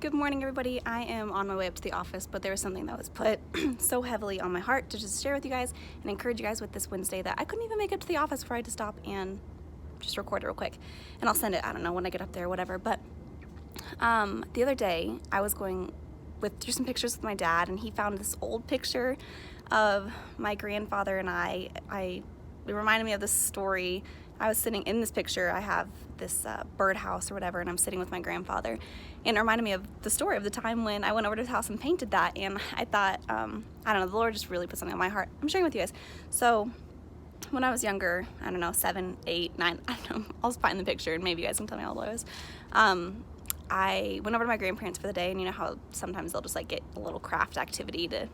Good morning, everybody. I am on my way up to the office, but there was something that was put so heavily on my heart to just share with you guys and encourage you guys with this Wednesday that I couldn't even make it to the office before I had to stop and just record it real quick. And I'll send it, I don't know, when I get up there or whatever. But the other day, I was going through some pictures with my dad, and he found this old picture of my grandfather and I. It reminded me of this story. I was sitting in this picture. I have this birdhouse or whatever, and I'm sitting with my grandfather. And it reminded me of the story of the time when I went over to his house and painted that. And I thought, I don't know, the Lord just really put something on my heart. I'm sharing with you guys. So when I was younger, I don't know, 7, 8, 9, I don't know, I'll find the picture and maybe you guys can tell me how old I was. I went over to my grandparents for the day, and you know how sometimes they'll just like get a little craft activity to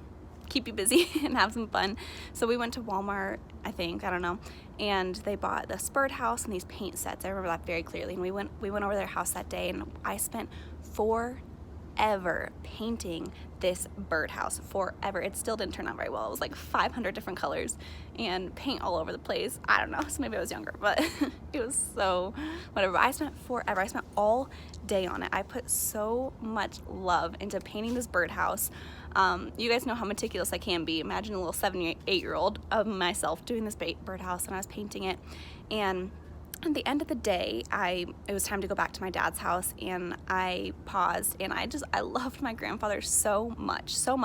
keep you busy and have some fun. So we went to Walmart, I don't know, and they bought this birdhouse and these paint sets. I remember that very clearly. And we went over their house that day, and I spent forever painting this birdhouse, forever. It still didn't turn out very well. It was like 500 different colors and paint all over the place. I don't know, so maybe I was younger, but it was so whatever. I spent forever. I spent all day on it. I put so much love into painting this birdhouse. You guys know how meticulous I can be. Imagine a little 7 or 8-year-old of myself doing this birdhouse, and I was painting it. And at the end of the day, it was time to go back to my dad's house, and I paused, and I loved my grandfather so much. So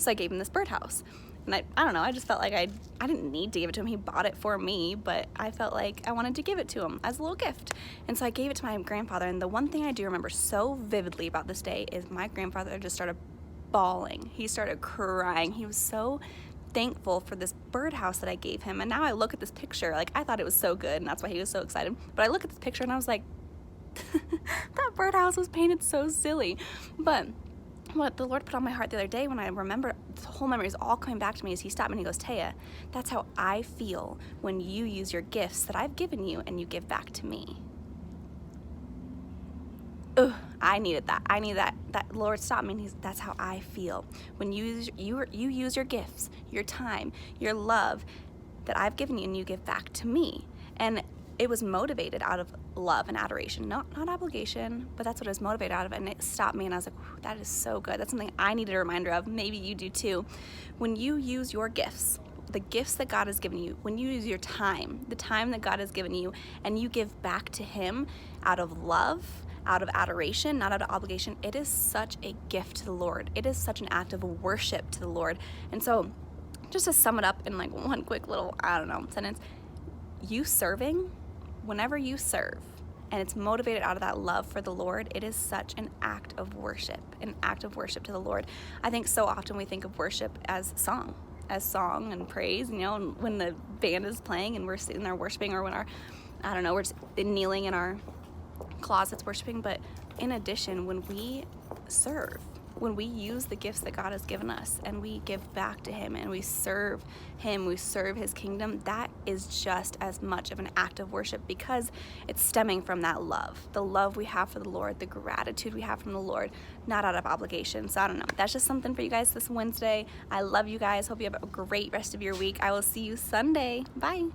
I gave him this birdhouse. And I don't know, I just felt like I didn't need to give it to him. He bought it for me, but I felt like I wanted to give it to him as a little gift. And so I gave it to my grandfather. And the one thing I do remember so vividly about this day is my grandfather just started bawling. He started crying. He was so thankful for this birdhouse that I gave him. And now I look at this picture, like I thought it was so good, and that's why he was so excited. But I look at this picture and I was like, that birdhouse was painted so silly. But what the Lord put on my heart the other day, when I remember, the whole memory is all coming back to me, is he stopped me and he goes, Taya, that's how I feel when you use your gifts that I've given you and you give back to me. Ugh, I needed that. I needed that. That Lord stopped me, and that's how I feel when you use your gifts, your time, your love that I've given you, and you give back to me. And it was motivated out of love and adoration, not obligation, but that's what it was motivated out of. And it stopped me, and I was like, that is so good. That's something I needed a reminder of. Maybe you do too. When you use your gifts, the gifts that God has given you, when you use your time, the time that God has given you, and you give back to him out of love, out of adoration, not out of obligation, it is such a gift to the Lord. It is such an act of worship to the Lord. And so just to sum it up in like one quick little, sentence, you serving, whenever you serve, and it's motivated out of that love for the Lord, it is such an act of worship to the Lord. I think so often we think of worship as song and praise, and when the band is playing and we're sitting there worshiping, or when we're just kneeling in our closets worshiping. But in addition, when we serve, when we use the gifts that God has given us and we give back to him and we serve him, we serve his kingdom, that is just as much of an act of worship, because it's stemming from that love, the love we have for the Lord, the gratitude we have from the Lord, not out of obligation. So I don't know, that's just something for you guys this Wednesday. I love you guys. Hope you have a great rest of your week. I will see you Sunday. Bye.